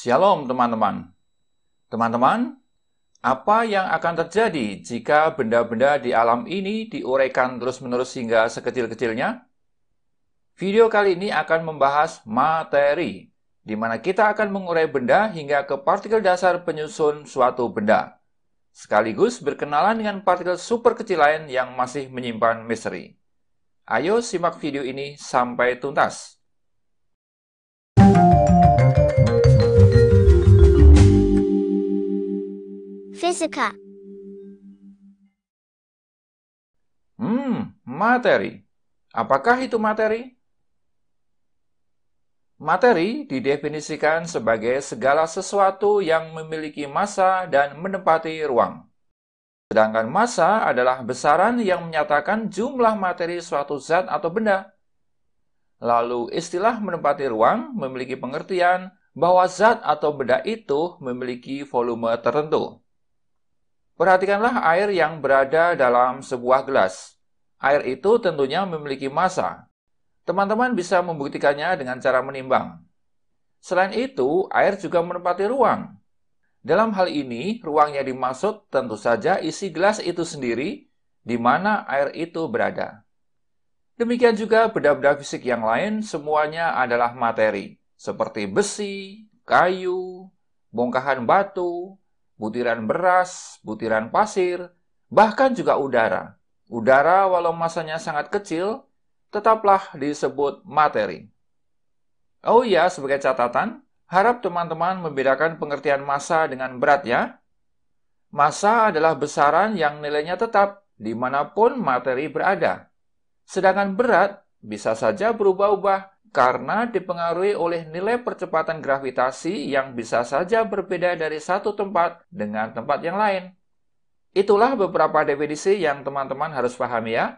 Shalom teman-teman. Teman-teman, apa yang akan terjadi jika benda-benda di alam ini diuraikan terus-menerus hingga sekecil-kecilnya? Video kali ini akan membahas materi, di mana kita akan mengurai benda hingga ke partikel dasar penyusun suatu benda, sekaligus berkenalan dengan partikel super kecil lain yang masih menyimpan misteri. Ayo simak video ini sampai tuntas. Fisika. Materi. Apakah itu materi? Materi didefinisikan sebagai segala sesuatu yang memiliki massa dan menempati ruang. Sedangkan massa adalah besaran yang menyatakan jumlah materi suatu zat atau benda. Lalu istilah menempati ruang memiliki pengertian bahwa zat atau benda itu memiliki volume tertentu. Perhatikanlah air yang berada dalam sebuah gelas. Air itu tentunya memiliki massa. Teman-teman bisa membuktikannya dengan cara menimbang. Selain itu, air juga menempati ruang. Dalam hal ini, ruang yang dimaksud tentu saja isi gelas itu sendiri, di mana air itu berada. Demikian juga benda-benda fisik yang lain, semuanya adalah materi, seperti besi, kayu, bongkahan batu, butiran beras, butiran pasir, bahkan juga udara. Udara walau massanya sangat kecil, tetaplah disebut materi. Oh iya, sebagai catatan, harap teman-teman membedakan pengertian massa dengan berat ya. Massa adalah besaran yang nilainya tetap dimanapun materi berada. Sedangkan berat bisa saja berubah-ubah karena dipengaruhi oleh nilai percepatan gravitasi yang bisa saja berbeda dari satu tempat dengan tempat yang lain. Itulah beberapa definisi yang teman-teman harus pahami ya.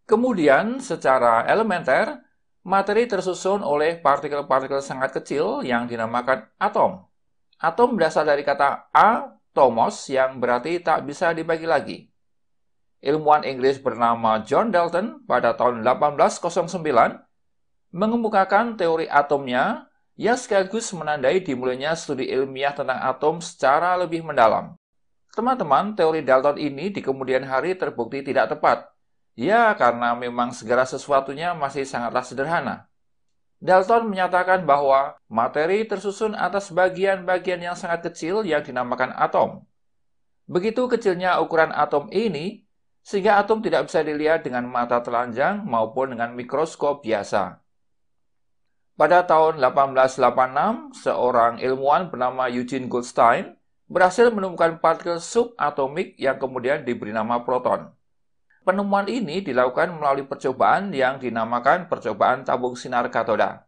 Kemudian, secara elementer, materi tersusun oleh partikel-partikel sangat kecil yang dinamakan atom. Atom berasal dari kata atomos yang berarti tak bisa dibagi lagi. Ilmuwan Inggris bernama John Dalton pada tahun 1809 mengemukakan teori atomnya yang sekaligus menandai dimulainya studi ilmiah tentang atom secara lebih mendalam. Teman-teman, teori Dalton ini di kemudian hari terbukti tidak tepat. Ya, karena memang segala sesuatunya masih sangatlah sederhana. Dalton menyatakan bahwa materi tersusun atas bagian-bagian yang sangat kecil yang dinamakan atom. Begitu kecilnya ukuran atom ini, sehingga atom tidak bisa dilihat dengan mata telanjang maupun dengan mikroskop biasa. Pada tahun 1886, seorang ilmuwan bernama Eugene Goldstein berhasil menemukan partikel subatomik yang kemudian diberi nama proton. Penemuan ini dilakukan melalui percobaan yang dinamakan percobaan tabung sinar katoda.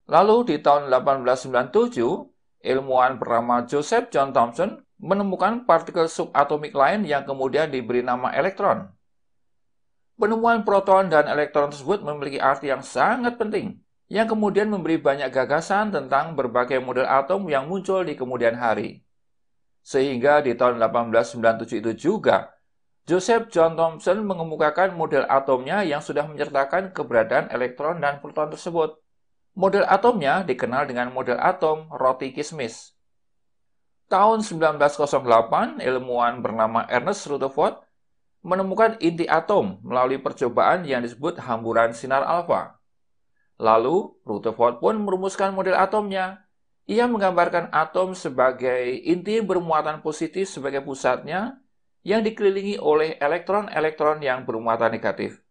Lalu di tahun 1897, ilmuwan bernama Joseph John Thomson menemukan partikel subatomik lain yang kemudian diberi nama elektron. Penemuan proton dan elektron tersebut memiliki arti yang sangat penting, yang kemudian memberi banyak gagasan tentang berbagai model atom yang muncul di kemudian hari. Sehingga di tahun 1897 itu juga, Joseph John Thomson mengemukakan model atomnya yang sudah menyertakan keberadaan elektron dan proton tersebut. Model atomnya dikenal dengan model atom roti kismis. Tahun 1908, ilmuwan bernama Ernest Rutherford menemukan inti atom melalui percobaan yang disebut hamburan sinar alfa. Lalu, Rutherford pun merumuskan model atomnya. Ia menggambarkan atom sebagai inti bermuatan positif sebagai pusatnya yang dikelilingi oleh elektron-elektron yang bermuatan negatif.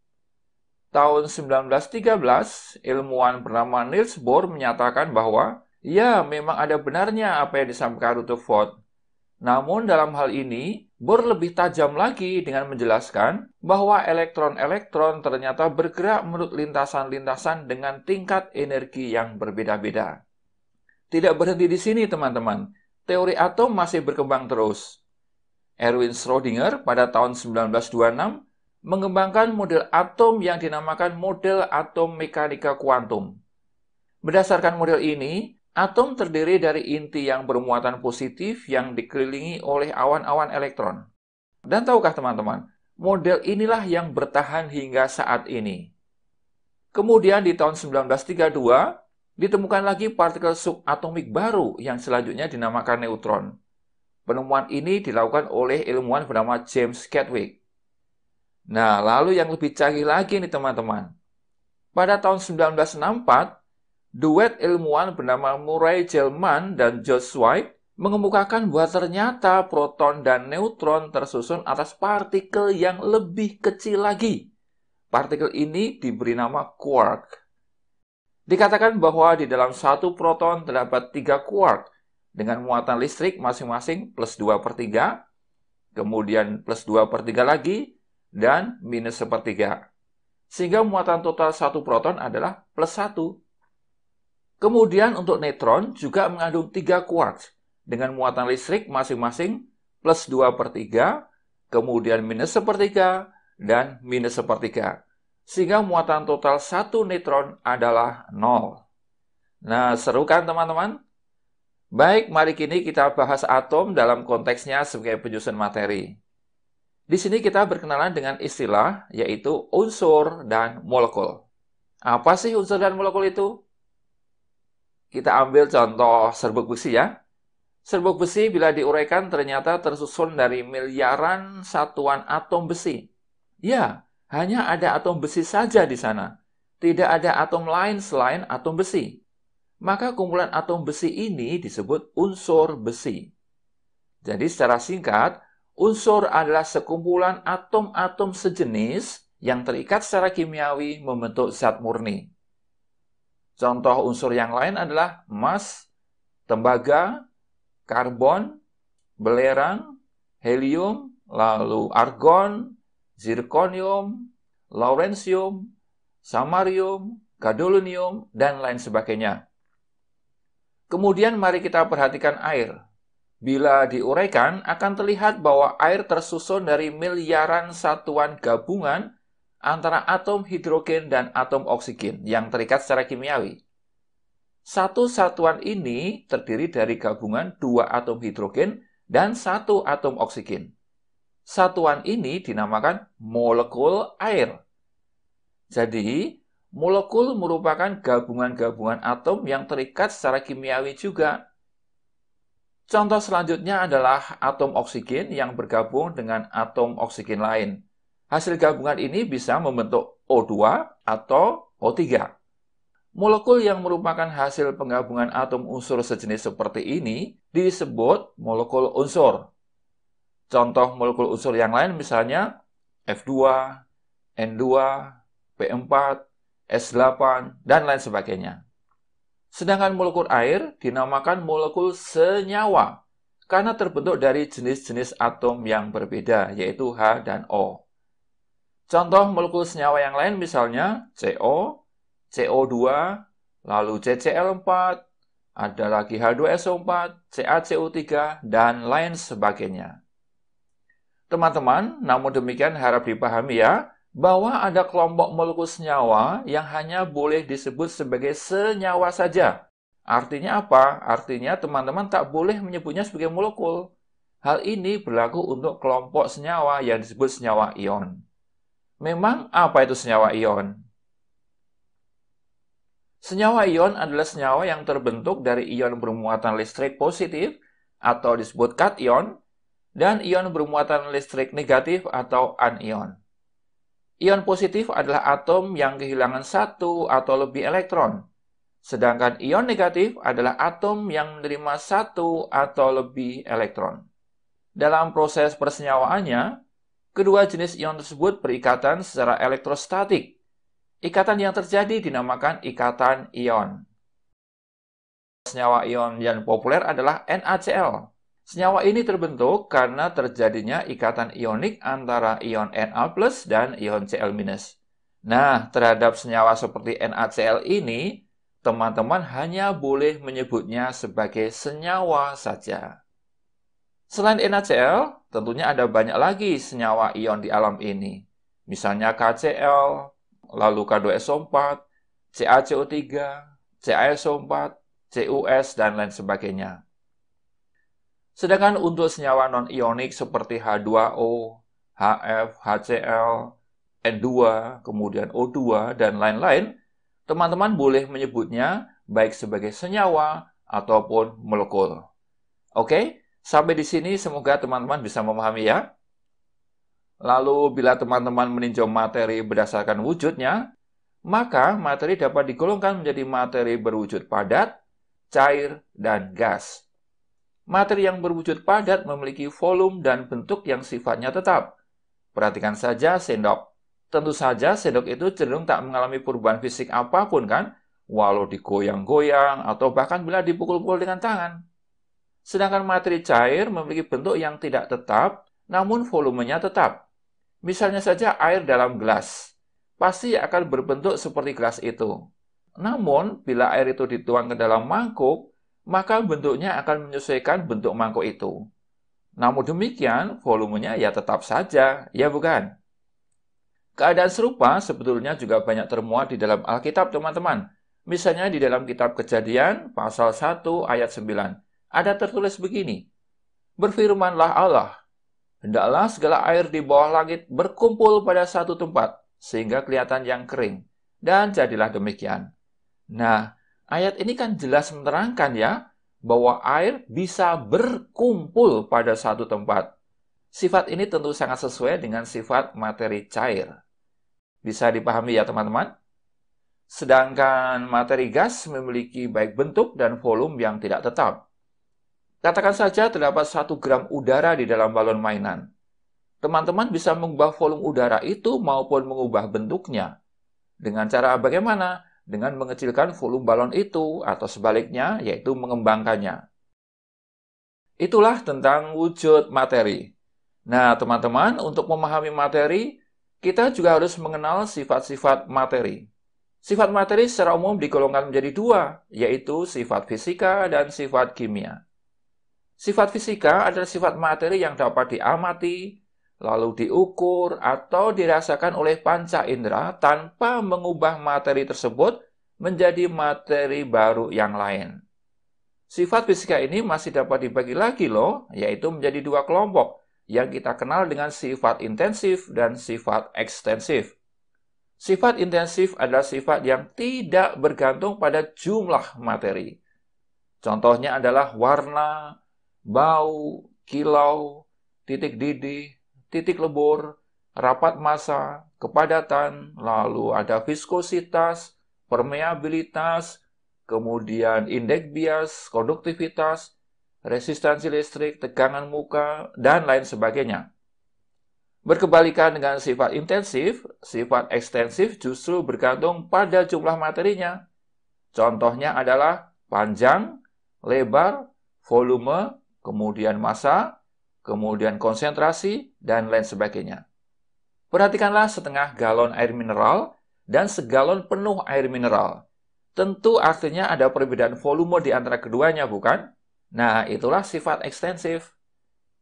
Tahun 1913, ilmuwan bernama Niels Bohr menyatakan bahwa ya, memang ada benarnya apa yang disampaikan Rutherford. Namun dalam hal ini, Bohr lebih tajam lagi dengan menjelaskan bahwa elektron-elektron ternyata bergerak menurut lintasan-lintasan dengan tingkat energi yang berbeda-beda. Tidak berhenti di sini, teman-teman. Teori atom masih berkembang terus. Erwin Schrödinger pada tahun 1926 mengembangkan model atom yang dinamakan model atom mekanika kuantum. Berdasarkan model ini, atom terdiri dari inti yang bermuatan positif yang dikelilingi oleh awan-awan elektron. Dan tahukah teman-teman, model inilah yang bertahan hingga saat ini. Kemudian di tahun 1932, Ditemukan lagi partikel subatomik baru yang selanjutnya dinamakan neutron. Penemuan ini dilakukan oleh ilmuwan bernama James Chadwick. Nah, lalu yang lebih canggih lagi nih teman-teman. Pada tahun 1964, duet ilmuwan bernama Murray Gell-Mann dan George White mengemukakan bahwa ternyata proton dan neutron tersusun atas partikel yang lebih kecil lagi. Partikel ini diberi nama quark. Dikatakan bahwa di dalam satu proton terdapat 3 quark dengan muatan listrik masing-masing plus 2/3, kemudian plus 2/3 lagi, dan minus 1/3. Sehingga muatan total satu proton adalah plus 1. Kemudian untuk neutron juga mengandung 3 quarks dengan muatan listrik masing-masing plus 2/3, kemudian minus 1/3, dan minus 1/3. Sehingga muatan total satu neutron adalah 0. Nah, seru kan teman-teman? Baik, mari kini kita bahas atom dalam konteksnya sebagai penyusun materi. Di sini kita berkenalan dengan istilah, yaitu unsur dan molekul. Apa sih unsur dan molekul itu? Kita ambil contoh serbuk besi ya. Serbuk besi bila diuraikan ternyata tersusun dari miliaran satuan atom besi. Ya, hanya ada atom besi saja di sana. Tidak ada atom lain selain atom besi. Maka kumpulan atom besi ini disebut unsur besi. Jadi secara singkat, unsur adalah sekumpulan atom-atom sejenis yang terikat secara kimiawi membentuk zat murni. Contoh unsur yang lain adalah emas, tembaga, karbon, belerang, helium, lalu argon, zirconium, lawrencium, samarium, gadolinium, dan lain sebagainya. Kemudian mari kita perhatikan air. Bila diuraikan, akan terlihat bahwa air tersusun dari miliaran satuan gabungan antara atom hidrogen dan atom oksigen yang terikat secara kimiawi. Satu satuan ini terdiri dari gabungan 2 atom hidrogen dan 1 atom oksigen. Satuan ini dinamakan molekul air. Jadi, molekul merupakan gabungan-gabungan atom yang terikat secara kimiawi juga. Contoh selanjutnya adalah atom oksigen yang bergabung dengan atom oksigen lain. Hasil gabungan ini bisa membentuk O2 atau O3. Molekul yang merupakan hasil penggabungan atom unsur sejenis seperti ini disebut molekul unsur. Contoh molekul unsur yang lain misalnya F2, N2, P4, S8, dan lain sebagainya. Sedangkan molekul air dinamakan molekul senyawa karena terbentuk dari jenis-jenis atom yang berbeda, yaitu H dan O. Contoh molekul senyawa yang lain misalnya CO, CO2, lalu CCl4, ada lagi H2SO4, CaCO3, dan lain sebagainya. Teman-teman, namun demikian harap dipahami ya, bahwa ada kelompok molekul senyawa yang hanya boleh disebut sebagai senyawa saja. Artinya apa? Artinya teman-teman tak boleh menyebutnya sebagai molekul. Hal ini berlaku untuk kelompok senyawa yang disebut senyawa ion. Memang apa itu senyawa ion? Senyawa ion adalah senyawa yang terbentuk dari ion bermuatan listrik positif atau disebut kation dan ion bermuatan listrik negatif atau anion. Ion positif adalah atom yang kehilangan satu atau lebih elektron, sedangkan ion negatif adalah atom yang menerima satu atau lebih elektron. Dalam proses persenyawaannya, kedua jenis ion tersebut berikatan secara elektrostatik. Ikatan yang terjadi dinamakan ikatan ion. Senyawa ion yang populer adalah NaCl. Senyawa ini terbentuk karena terjadinya ikatan ionik antara ion Na+ dan ion Cl-. Nah, terhadap senyawa seperti NaCl ini, teman-teman hanya boleh menyebutnya sebagai senyawa saja. Selain NaCl, tentunya ada banyak lagi senyawa ion di alam ini. Misalnya KCl, lalu K2SO4, CaCO3, CaSO4, CuS, dan lain sebagainya. Sedangkan untuk senyawa non-ionik seperti H2O, HF, HCl, N2, kemudian O2, dan lain-lain, teman-teman boleh menyebutnya baik sebagai senyawa ataupun molekul. Oke, sampai di sini semoga teman-teman bisa memahami ya. Lalu bila teman-teman meninjau materi berdasarkan wujudnya, maka materi dapat digolongkan menjadi materi berwujud padat, cair, dan gas. Materi yang berwujud padat memiliki volume dan bentuk yang sifatnya tetap. Perhatikan saja sendok. Tentu saja sendok itu cenderung tak mengalami perubahan fisik apapun kan, walau digoyang-goyang atau bahkan bila dipukul-pukul dengan tangan. Sedangkan materi cair memiliki bentuk yang tidak tetap, namun volumenya tetap. Misalnya saja air dalam gelas, pasti akan berbentuk seperti gelas itu. Namun, bila air itu dituang ke dalam mangkuk, maka bentuknya akan menyesuaikan bentuk mangkuk itu. Namun demikian, volumenya ya tetap saja, ya bukan? Keadaan serupa sebetulnya juga banyak termuat di dalam Alkitab, teman-teman. Misalnya di dalam kitab Kejadian, pasal 1 ayat 9, ada tertulis begini, "Berfirmanlah Allah, hendaklah segala air di bawah langit berkumpul pada satu tempat, sehingga kelihatan yang kering. Dan jadilah demikian." Nah, ayat ini kan jelas menerangkan ya, bahwa air bisa berkumpul pada satu tempat. Sifat ini tentu sangat sesuai dengan sifat materi cair. Bisa dipahami ya teman-teman? Sedangkan materi gas memiliki baik bentuk dan volume yang tidak tetap. Katakan saja terdapat 1 gram udara di dalam balon mainan. Teman-teman bisa mengubah volume udara itu maupun mengubah bentuknya. Dengan cara bagaimana? Dengan mengecilkan volume balon itu atau sebaliknya, yaitu mengembangkannya. Itulah tentang wujud materi. Nah, teman-teman, untuk memahami materi, kita juga harus mengenal sifat-sifat materi. Sifat materi secara umum digolongkan menjadi 2, yaitu sifat fisika dan sifat kimia. Sifat fisika adalah sifat materi yang dapat diamati, lalu diukur atau dirasakan oleh panca indera tanpa mengubah materi tersebut menjadi materi baru yang lain. Sifat fisika ini masih dapat dibagi lagi loh, yaitu menjadi 2 kelompok yang kita kenal dengan sifat intensif dan sifat ekstensif. Sifat intensif adalah sifat yang tidak bergantung pada jumlah materi. Contohnya adalah warna, bau, kilau, titik didih, titik lebur, rapat massa, kepadatan, lalu ada viskositas, permeabilitas, kemudian indeks bias, konduktivitas, resistansi listrik, tegangan muka, dan lain sebagainya. Berkebalikan dengan sifat intensif, sifat ekstensif justru bergantung pada jumlah materinya. Contohnya adalah panjang, lebar, volume, kemudian massa, kemudian konsentrasi, dan lain sebagainya. Perhatikanlah setengah galon air mineral dan segalon penuh air mineral. Tentu artinya ada perbedaan volume di antara keduanya, bukan? Nah, itulah sifat ekstensif.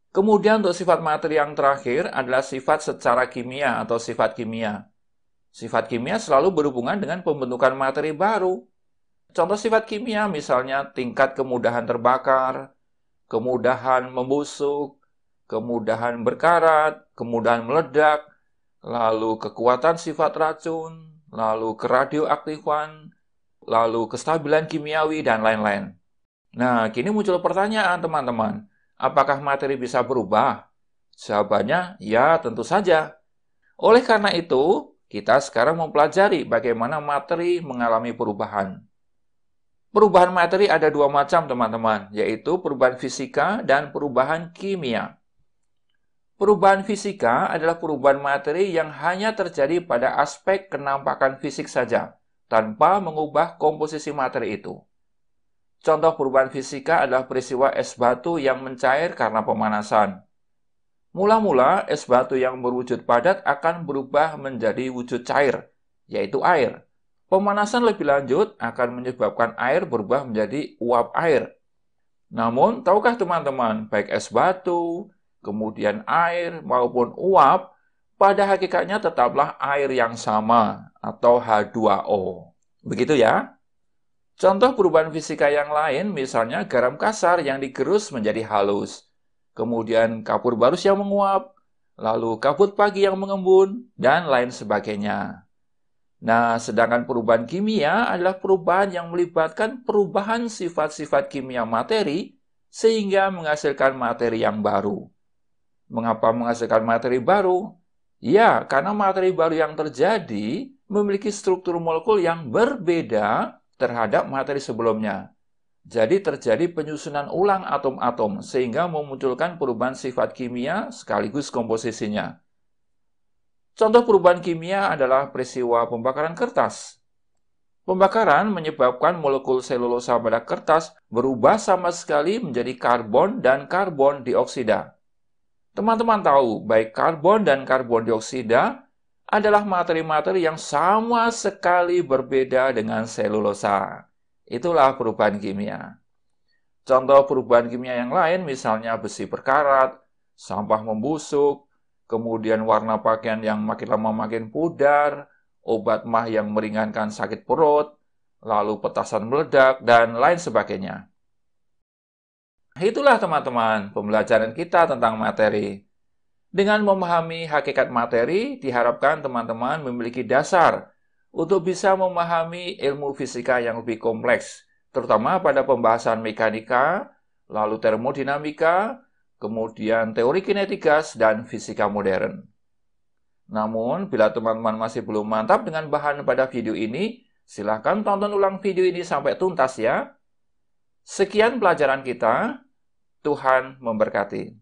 Kemudian untuk sifat materi yang terakhir adalah sifat secara kimia atau sifat kimia. Sifat kimia selalu berhubungan dengan pembentukan materi baru. Contoh sifat kimia misalnya tingkat kemudahan terbakar, kemudahan membusuk, kemudahan berkarat, kemudahan meledak, lalu kekuatan sifat racun, lalu keradioaktifan, lalu kestabilan kimiawi, dan lain-lain. Nah, kini muncul pertanyaan teman-teman, apakah materi bisa berubah? Jawabannya, ya tentu saja. Oleh karena itu, kita sekarang mempelajari bagaimana materi mengalami perubahan. Perubahan materi ada 2 macam, teman-teman, yaitu perubahan fisika dan perubahan kimia. Perubahan fisika adalah perubahan materi yang hanya terjadi pada aspek kenampakan fisik saja, tanpa mengubah komposisi materi itu. Contoh perubahan fisika adalah peristiwa es batu yang mencair karena pemanasan. Mula-mula, es batu yang berwujud padat akan berubah menjadi wujud cair, yaitu air. Pemanasan lebih lanjut akan menyebabkan air berubah menjadi uap air. Namun, tahukah teman-teman, baik es batu, kemudian air, maupun uap, pada hakikatnya tetaplah air yang sama, atau H2O. Begitu ya? Contoh perubahan fisika yang lain, misalnya garam kasar yang digerus menjadi halus, kemudian kapur barus yang menguap, lalu kabut pagi yang mengembun, dan lain sebagainya. Nah, sedangkan perubahan kimia adalah perubahan yang melibatkan perubahan sifat-sifat kimia materi sehingga menghasilkan materi yang baru. Mengapa menghasilkan materi baru? Ya, karena materi baru yang terjadi memiliki struktur molekul yang berbeda terhadap materi sebelumnya. Jadi terjadi penyusunan ulang atom-atom sehingga memunculkan perubahan sifat kimia sekaligus komposisinya. Contoh perubahan kimia adalah peristiwa pembakaran kertas. Pembakaran menyebabkan molekul selulosa pada kertas berubah sama sekali menjadi karbon dan karbon dioksida. Teman-teman tahu, baik karbon dan karbon dioksida adalah materi-materi yang sama sekali berbeda dengan selulosa. Itulah perubahan kimia. Contoh perubahan kimia yang lain misalnya besi berkarat, sampah membusuk, kemudian warna pakaian yang makin lama makin pudar, obat mah yang meringankan sakit perut, lalu petasan meledak, dan lain sebagainya. Itulah teman-teman pembelajaran kita tentang materi. Dengan memahami hakikat materi, diharapkan teman-teman memiliki dasar untuk bisa memahami ilmu fisika yang lebih kompleks, terutama pada pembahasan mekanika, lalu termodinamika, kemudian teori kinetika dan fisika modern. Namun, bila teman-teman masih belum mantap dengan bahan pada video ini, silakan tonton ulang video ini sampai tuntas ya. Sekian pelajaran kita. Tuhan memberkati.